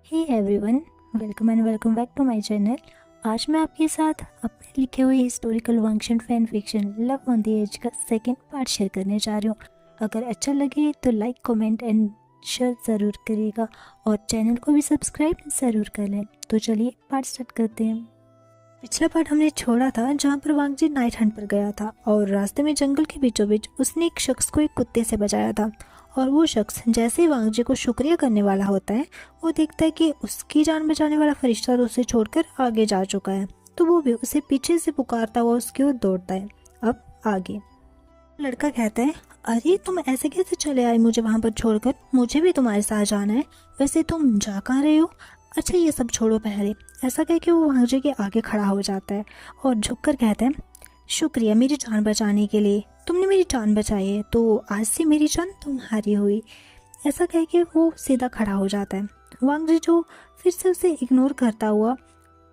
Hey everyone, welcome and welcome back to my channel. आज मैं आपके साथ अपने लिखे हुए historical Wangxian fan fiction love on the edge का सेकंड पार्ट शेयर करने जा रही हूँ। अगर अच्छा लगे तो लाइक कमेंट एंड शेयर ज़रूर करिएगा और चैनल को भी सब्सक्राइब ज़रूर कर लें। तो चलिए पार्ट स्टार्ट करते हैं। पिछला पार्ट हमने छोड़ा था जहाँ पर वांगजी नाइट हंट पर गया था और रास्ते में जंगल के बीचों बीच उसने एक शख्स को एक कुत्ते से बचाया था। और वो शख्स जैसे ही वांगजी को शुक्रिया करने वाला होता है, वो देखता है कि उसकी जान बचाने वाला फरिश्ता तो उसे छोड़कर आगे जा चुका है, तो वो भी उसे पीछे से पुकारता हुआ उसकी ओर दौड़ता है। अब आगे लड़का कहता है, अरे तुम ऐसे कैसे चले आए मुझे वहाँ पर छोड़कर? मुझे भी तुम्हारे साथ जाना है। वैसे तुम जा कहाँ रहे हो? अच्छा ये सब छोड़ो पहले। ऐसा कह के वो वांगजी के आगे खड़ा हो जाता है और झुककर कहता है, शुक्रिया मेरी जान बचाने के लिए। तुमने मेरी जान बचाई है तो आज से मेरी जान तुम्हारी हुई। ऐसा कह के वो सीधा खड़ा हो जाता है। वांगजी जो फिर से उसे इग्नोर करता हुआ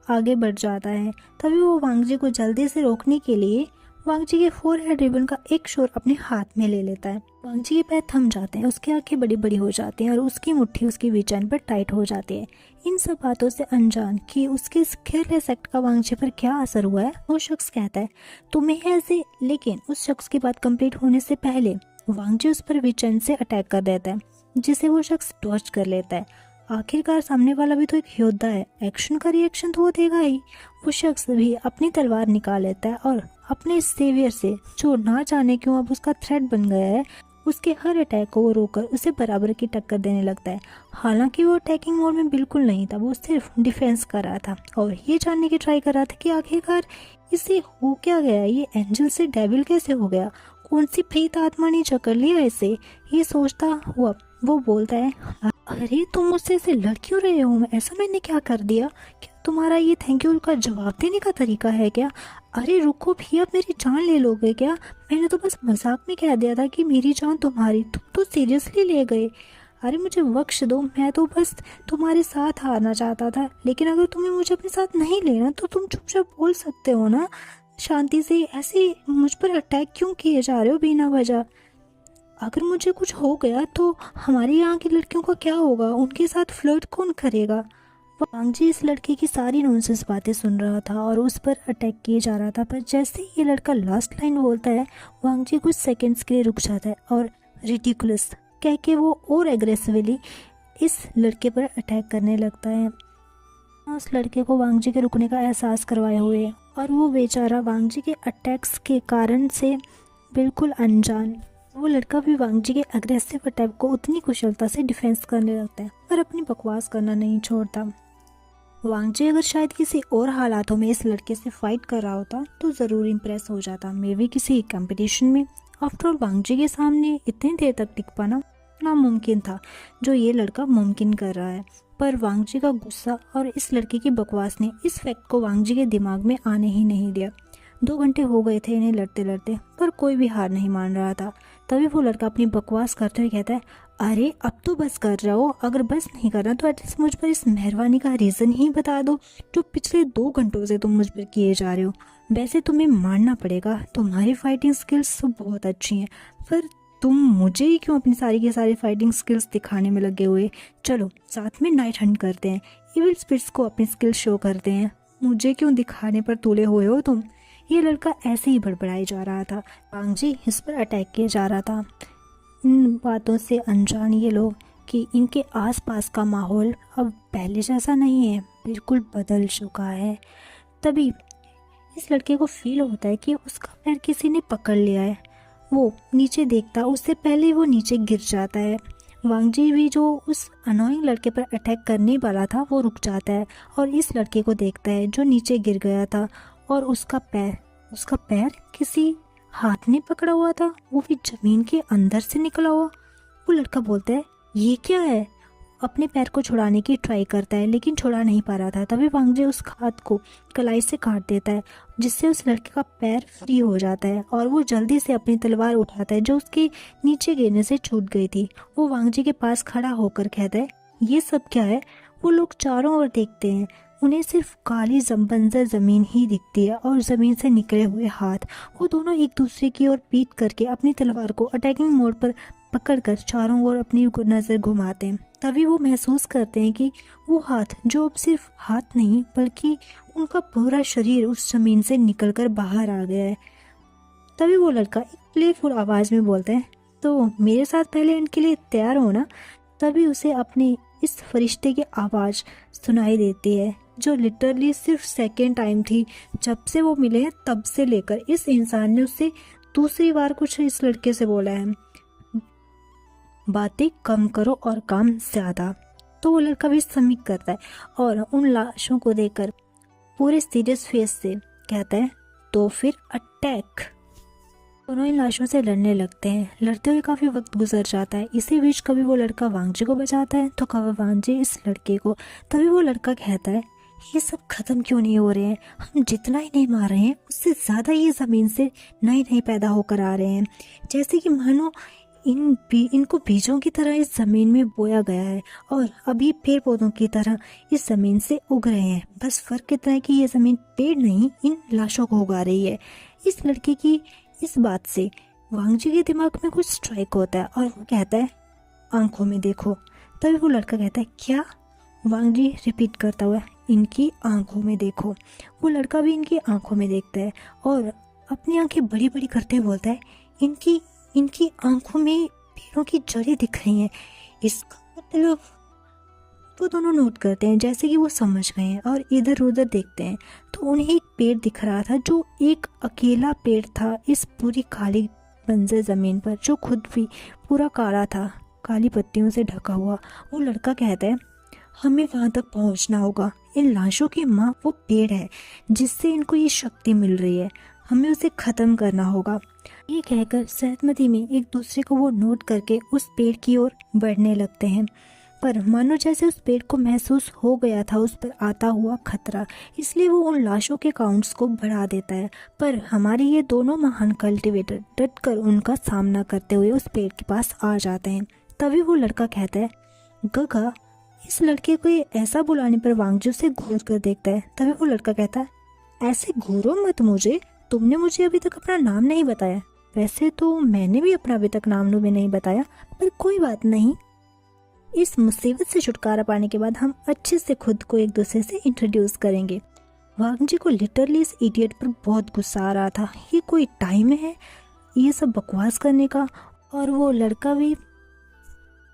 आगे बढ़ जाता है। तभी वो वांगजी को जल्दी से रोकने के लिए वांगजी के फोरहेड रिबन का एक शोर अपने हाथ में ले लेता है। वांगजी के पैर थम जाते हैं, उसकी आंखें बड़ी बड़ी हो जाती हैं और उसकी मुट्ठी उसकी बेचैन पर टाइट हो जाती है। इन सब बातों से अनजान कि उसके इस केयरलेस एक्ट का वांगजी पर क्या असर हुआ है, वो शख्स कहता है, तुम्हें ऐसे। लेकिन उस शख्स की बात कंप्लीट होने से पहले वांगजी उस पर बेचैन से अटैक कर देता है, जिसे वो शख्स डॉज कर लेता है। आखिरकार सामने वाला भी तो एक योद्धा है, एक्शन का रिएक्शन तो वो देगा ही। वो शख्स भी अपनी तलवार निकाल लेता है और अपने सेवियर से, जो ना जाने क्यों अब उसका थ्रेट बन गया है, उसके हर अटैक को वो रोककर उसे बराबर की टक्कर देने लगता है। हालांकि वो अटैकिंग मोड में बिल्कुल नहीं था, वो सिर्फ डिफेंस कर रहा था और ये जानने की ट्राई कर रहा था कि आखिरकार इसे हो क्या गया, ये एंजल से डेविल कैसे हो गया, कौन सी प्रेत आत्मा ने चकर लिया इसे। ये सोचता हुआ वो बोलता है, अरे तुम मुझसे ऐसे लड़ क्यों रहे हो? ऐसा मैंने क्या कर दिया? क्या तुम्हारा ये थैंक यू का जवाब देने का तरीका है क्या? अरे रुको भी, अब मेरी जान ले लोगे क्या? मैंने तो बस मजाक में कह दिया था कि मेरी जान तुम्हारी, तुम तो सीरियसली ले गए। अरे मुझे बख्श दो, मैं तो बस तुम्हारे साथ आना चाहता था। लेकिन अगर तुम्हें मुझे अपने साथ नहीं लेना तो तुम चुपचाप बोल सकते हो ना, शांति से। ऐसे मुझ पर अटैक क्यों किए जा रहे हो बिना वजह? अगर मुझे कुछ हो गया तो हमारे यहाँ की लड़कियों का क्या होगा? उनके साथ फ्लर्ट कौन करेगा? वांगजी इस लड़के की सारी नॉनसेंस बातें सुन रहा था और उस पर अटैक किए जा रहा था, पर जैसे ही ये लड़का लास्ट लाइन बोलता है, वांगजी कुछ सेकंड्स के लिए रुक जाता है और रिडिकुलस कह के वो और एग्रेसिवली इस लड़के पर अटैक करने लगता है, उस लड़के को वांगजी के रुकने का एहसास करवाए हुए। और वो बेचारा वांगजी के अटैक्स के कारण से बिल्कुल अनजान, वो लड़का भी वांगजी के अग्रेसिव अटैक को उतनी कुशलता से डिफेंस करने लगता है, पर अपनी बकवास करना नहीं छोड़ता। वांगजी अगर शायद किसी और हालातों में इस लड़के से फाइट कर रहा होता तो ज़रूर इम्प्रेस हो जाता, मे भी किसी कंपटीशन में। आफ्टर ऑल वांगजी के सामने इतनी देर तक टिक पाना नामुमकिन था, जो ये लड़का मुमकिन कर रहा है। पर वांगजी का गुस्सा और इस लड़के की बकवास ने इस फैक्ट को वांगजी के दिमाग में आने ही नहीं दिया। 2 घंटे हो गए थे इन्हें लड़ते लड़ते, पर कोई भी हार नहीं मान रहा था। तभी वो लड़का अपनी बकवास करते हुए कहता है, अरे अब तो बस कर जाओ। अगर बस नहीं करना तो एटलीस्ट मुझ पर इस मेहरबानी का रीज़न ही बता दो जो पिछले 2 घंटों से तुम मुझ पर किए जा रहे हो। वैसे तुम्हें मानना पड़ेगा, तुम्हारी फाइटिंग स्किल्स तो बहुत अच्छी हैं, पर तुम मुझे ही क्यों अपनी सारी की सारी फाइटिंग स्किल्स दिखाने में लगे हुए? चलो साथ में नाइट हंट करते हैं, इविल स्पिरिट्स को अपनी स्किल्स शो करते हैं। मुझे क्यों दिखाने पर तुले हुए हो तुम? ये लड़का ऐसे ही बड़बड़ाई जा रहा था। वांगजी इस पर अटैक किया जा रहा था। इन बातों से अनजान ये लोग कि इनके आसपास का माहौल अब पहले जैसा नहीं है, बिल्कुल बदल चुका है। तभी इस लड़के को फील होता है कि उसका पैर किसी ने पकड़ लिया है। वो नीचे देखता, उससे पहले वो नीचे गिर जाता है। वांगजी भी जो उस अनोइंग लड़के पर अटैक करने वाला था वो रुक जाता है और इस लड़के को देखता है जो नीचे गिर गया था और उसका पैर किसी हाथ ने पकड़ा हुआ था, वो भी जमीन के अंदर से निकला हुआ। वो लड़का बोलता है, ये क्या है? अपने पैर को छुड़ाने की ट्राई करता है लेकिन छुड़ा नहीं पा रहा था। तभी वांगजी उस हाथ को कलाई से काट देता है, जिससे उस लड़के का पैर फ्री हो जाता है और वो जल्दी से अपनी तलवार उठाता है जो उसके नीचे गिरने से छूट गई थी। वो वांगजी के पास खड़ा होकर कहता है, ये सब क्या है? वो लोग चारों ओर देखते हैं, उन्हें सिर्फ काली बंजर जमीन ही दिखती है और जमीन से निकले हुए हाथ। वो दोनों एक दूसरे की ओर पीट करके अपनी तलवार को अटैकिंग मोड पर पकड़कर चारों ओर अपनी नजर घुमाते हैं। तभी वो महसूस करते हैं कि वो हाथ, जो अब सिर्फ हाथ नहीं बल्कि उनका पूरा शरीर उस ज़मीन से निकलकर बाहर आ गया है। तभी वो लड़का एक प्लेफुल आवाज़ में बोलता है, तो मेरे साथ पहले एंड के लिए तैयार हो ना। तभी उसे अपने इस फरिश्ते की आवाज़ सुनाई देती है, जो लिटरली सिर्फ सेकेंड टाइम थी जब से वो मिले हैं। तब से लेकर इस इंसान ने उससे दूसरी बार कुछ इस लड़के से बोला है, बातें कम करो और काम ज़्यादा। तो वो लड़का भी सबमिट करता है और उन लाशों को देखकर पूरे सीरियस फेस से कहता है, तो फिर अटैक। दोनों इन लाशों से लड़ने लगते हैं। लड़ते हुए काफ़ी वक्त गुजर जाता है। इसी बीच कभी वो लड़का वांगजी को बचाता है तो कभी वांगजी इस लड़के को। तभी वो लड़का कहता है, ये सब ख़त्म क्यों नहीं हो रहे हैं? हम जितना ही नहीं मार रहे हैं उससे ज़्यादा ये ज़मीन से नए नए पैदा होकर आ रहे हैं, जैसे कि मानो इनको बीजों की तरह इस ज़मीन में बोया गया है और अभी पेड़ पौधों की तरह इस ज़मीन से उग रहे हैं। बस फ़र्क इतना है कि ये ज़मीन पेड़ नहीं, इन लाशों को उगा रही है। इस लड़के की इस बात से वांगजी के दिमाग में कुछ स्ट्राइक होता है और वो कहता है, आंखों में देखो। तभी वो लड़का कहता है, क्या? वांगजी रिपीट करता हुआ, इनकी आंखों में देखो। वो लड़का भी इनकी आंखों में देखता है और अपनी आंखें बड़ी बड़ी करते हुए बोलता है, इनकी आंखों में पेड़ों की जड़ें दिख रही हैं। इसका मतलब। वो दोनों नोट करते हैं जैसे कि वो समझ गए हैं और इधर उधर देखते हैं तो उन्हें एक पेड़ दिख रहा था, जो एक अकेला पेड़ था इस पूरी खाली बंजर ज़मीन पर, जो खुद भी पूरा काला था, काली पत्तियों से ढका हुआ। वो लड़का कहता है, हमें वहाँ तक पहुँचना होगा। इन लाशों की माँ वो पेड़ है जिससे इनको ये शक्ति मिल रही है, हमें उसे ख़त्म करना होगा। ये कहकर सहमति में एक दूसरे को वो नोट करके उस पेड़ की ओर बढ़ने लगते हैं। पर मानो जैसे उस पेड़ को महसूस हो गया था उस पर आता हुआ खतरा, इसलिए वो उन लाशों के काउंट्स को बढ़ा देता है। पर हमारे ये दोनों महान कल्टीवेटर डटकर उनका सामना करते हुए उस पेड़ के पास आ जाते हैं। तभी वो लड़का कहता है, गगा। इस लड़के को ये ऐसा बुलाने पर वांगजू से घूर कर देखता है। तभी वो लड़का कहता है, ऐसे घूरो मत मुझे, तुमने मुझे अभी तक अपना नाम नहीं बताया। वैसे तो मैंने भी अपना अभी तक नाम भी नहीं बताया, पर कोई बात नहीं। इस मुसीबत से छुटकारा पाने के बाद हम अच्छे से खुद को एक दूसरे से इंट्रोड्यूस करेंगे। वांगजी को लिटरली इस इडियट पर बहुत गुस्सा आ रहा था। ये कोई टाइम है ये सब बकवास करने का? और वो लड़का भी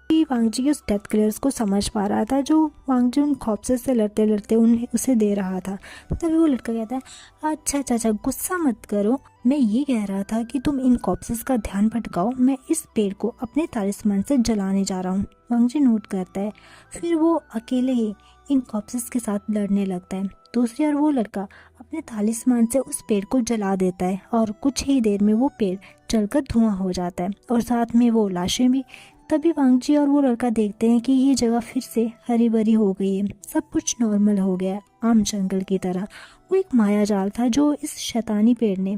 वांगजी के उस डेथ क्लियर्स को समझ पा रहा था, जो वांगजी उन कॉप्सेस से लड़ते लड़ते उसे दे रहा था। तभी वो लड़का कहता है, अच्छा चाचा गुस्सा मत करो, मैं ये कह रहा था कि तुम इन कॉप्सेस का ध्यान भटकाओ, मैं इस पेड़ को अपने तालिस्मान से जलाने जा रहा हूँ। वांगजी नोट करता है। फिर वो अकेले ही इन कॉप्सेस के साथ लड़ने लगता है। दूसरी ओर वो लड़का अपने तालिस्मान से उस पेड़ को जला देता है और कुछ ही देर में वो पेड़ जलकर धुआं हो जाता है और साथ में वो लाशें भी। तभी वांगजी और वो लड़का देखते हैं कि ये जगह फिर से हरी भरी हो गई है, सब कुछ नॉर्मल हो गया है, आम जंगल की तरह। वो एक माया जाल था जो इस शैतानी पेड़ ने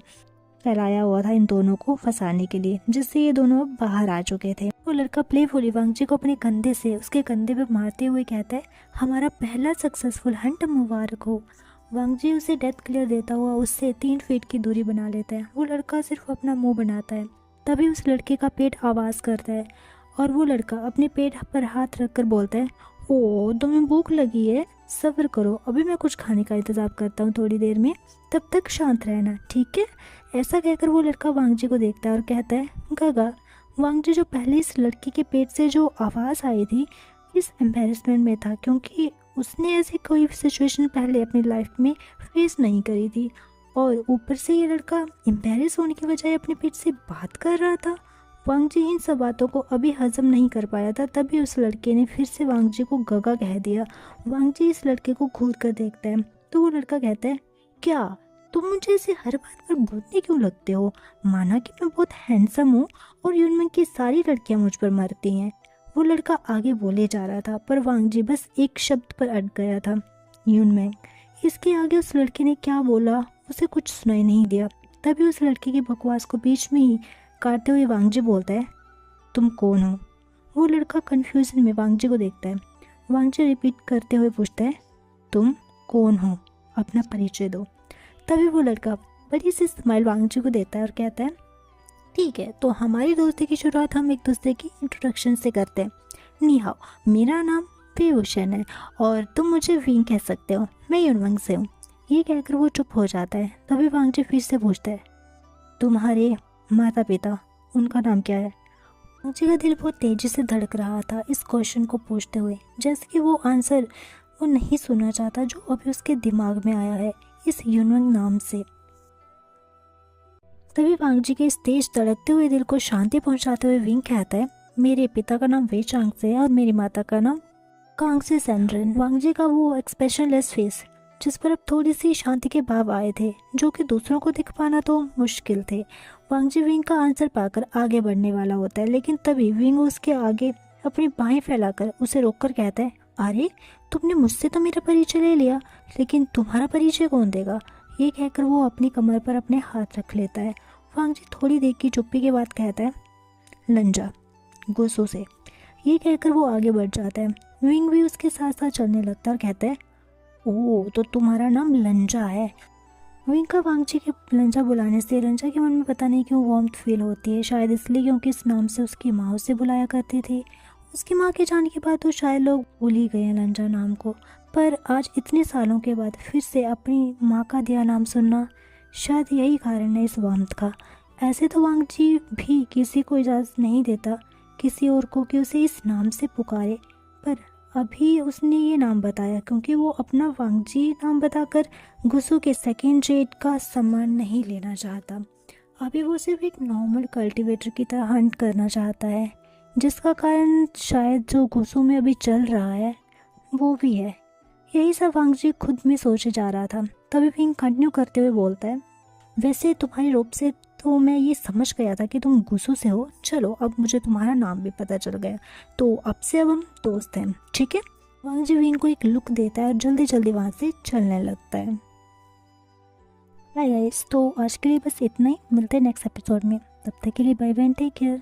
फैलाया हुआ था इन दोनों को फंसाने के लिए, जिससे ये दोनों अब बाहर आ चुके थे। वो लड़का प्लेफुली वांगजी को अपने कंधे से उसके कंधे पे मारते हुए कहता है, हमारा पहला सक्सेसफुल हंट मुबारक हो। वांगजी उसे डेथ क्लियर देता हुआ उससे 3 फीट की दूरी बना लेता है। वो लड़का सिर्फ अपना मुंह बनाता है। तभी उस लड़के का पेट आवाज़ करता है और वो लड़का अपने पेट पर हाथ रखकर बोलता है, ओ तुम्हें भूख लगी है, सब्र करो, अभी मैं कुछ खाने का इंतज़ाम करता हूँ थोड़ी देर में, तब तक शांत रहना, ठीक है। ऐसा कहकर वो लड़का वांगजी को देखता है और कहता है, गगा। वांगजी जो पहले इस लड़की के पेट से जो आवाज़ आई थी इस एम्बेरसमेंट में था, क्योंकि उसने ऐसी कोई सिचुएशन पहले अपनी लाइफ में फेस नहीं करी थी और ऊपर से ये लड़का एम्बेरस होने की बजाय अपने पेट से बात कर रहा था। वांगजी इन सब बातों को अभी हजम नहीं कर पाया था। तभी उस लड़के ने फिर से वांगजी को गगा कह दिया। वांगजी इस लड़के को घूर कर देखता है तो वो लड़का कहता है, क्या तुम मुझे ऐसे हर बात पर बोलने क्यों लगते हो? माना कि मैं बहुत हैंडसम हूँ और यूनमेंग की सारी लड़कियाँ मुझ पर मरती हैं। वो लड़का आगे बोले जा रहा था पर वांगजी बस एक शब्द पर अटक गया था, यूनमेंग। इसके आगे उस लड़के ने क्या बोला उसे कुछ सुनाई नहीं दिया। तभी उस लड़के की बकवास को बीच में ही काटते हुए वांगजी बोलता है, तुम कौन हो? वो लड़का कन्फ्यूजन में वांगजी को देखता है। वांगजी रिपीट करते हुए पूछता है, तुम कौन हो? अपना परिचय दो। तभी वो लड़का बड़ी सी स्माइल वांगजी को देता है और कहता है, ठीक है, तो हमारी दोस्ती की शुरुआत हम एक दूसरे की इंट्रोडक्शन से करते हैं। नी हाओ, मेरा नाम पीयूषन है और तुम मुझे विंग कह सकते हो, मैं युनवंग से हूँ। ये कहकर वो चुप हो जाता है। तभी वांगजी फिर से पूछता है, तुम्हारे माता पिता, उनका नाम क्या है? वांगजी का दिल बहुत तेजी से धड़क रहा था इस क्वेश्चन को पूछते हुए, जैसे कि वो आंसर वो नहीं सुनना चाहता जो अभी उसके दिमाग में आया है इस युनवंग नाम से। तभी वांगजी के इस तेज धड़कते हुए दिल को शांति पहुंचाते हुए विंग कहता है, मेरे पिता का नाम वे चांग से है और मेरी माता का नाम कांग से सेंड्रन। वांगजी का वो एक्सप्रेशनलेस फेस जिस पर अब थोड़ी सी शांति के भाव आए थे, जो कि दूसरों को दिख पाना तो मुश्किल थे। वांगजी विंग का आंसर पाकर आगे बढ़ने वाला होता है, लेकिन तभी विंग उसके आगे अपनी बाहें फैलाकर उसे रोककर कहता है, अरे तुमने मुझसे तो मेरा परिचय ले लिया, लेकिन तुम्हारा परिचय कौन देगा? ये कहकर वो अपनी कमर पर अपने हाथ रख लेता है। वांगजी थोड़ी देर की चुप्पी के बाद कहता है, लंजा, गुस्सों से। ये कहकर वो आगे बढ़ जाता है। विंग भी उसके साथ साथ चलने लगता है और कहता है, ओह तो तुम्हारा नाम लंजा है। विंग का वांगजी के लंजा बुलाने से लंजा के मन में पता नहीं क्यों वार्मथ फील होती है, शायद इसलिए क्योंकि इस नाम से उसकी माँ उसे बुलाया करती थी। उसकी माँ के जाने के बाद तो शायद लोग भूल ही गए हैं लंजा नाम को, पर आज इतने सालों के बाद फिर से अपनी माँ का दिया नाम सुनना, शायद यही कारण है इस वार्मथ का। ऐसे तो वांगजी भी किसी को इजाज़त नहीं देता किसी और को कि उसे इस नाम से पुकारे, पर अभी उसने ये नाम बताया क्योंकि वो अपना वांगजी नाम बताकर गुस्सू के सेकेंड रेट का सम्मान नहीं लेना चाहता। अभी वो सिर्फ एक नॉर्मल कल्टीवेटर की तरह हंट करना चाहता है, जिसका कारण शायद जो गुस्सू में अभी चल रहा है वो भी है। यही सब वांगजी खुद में सोचे जा रहा था। तभी विंग कंटिन्यू करते हुए बोलता है, वैसे तुम्हारे रूप से तो मैं ये समझ गया था कि तुम गुस्सू से हो। चलो अब मुझे तुम्हारा नाम भी पता चल गया, तो अब से अब हम दोस्त हैं, ठीक है? वांगजी विंग को एक लुक देता है और जल्दी जल्दी वहाँ से चलने लगता है। हाय गाइस, तो आज के लिए बस इतना ही। मिलते हैं नेक्स्ट एपिसोड में। तब तक के लिए बाय बाय, टेक केयर।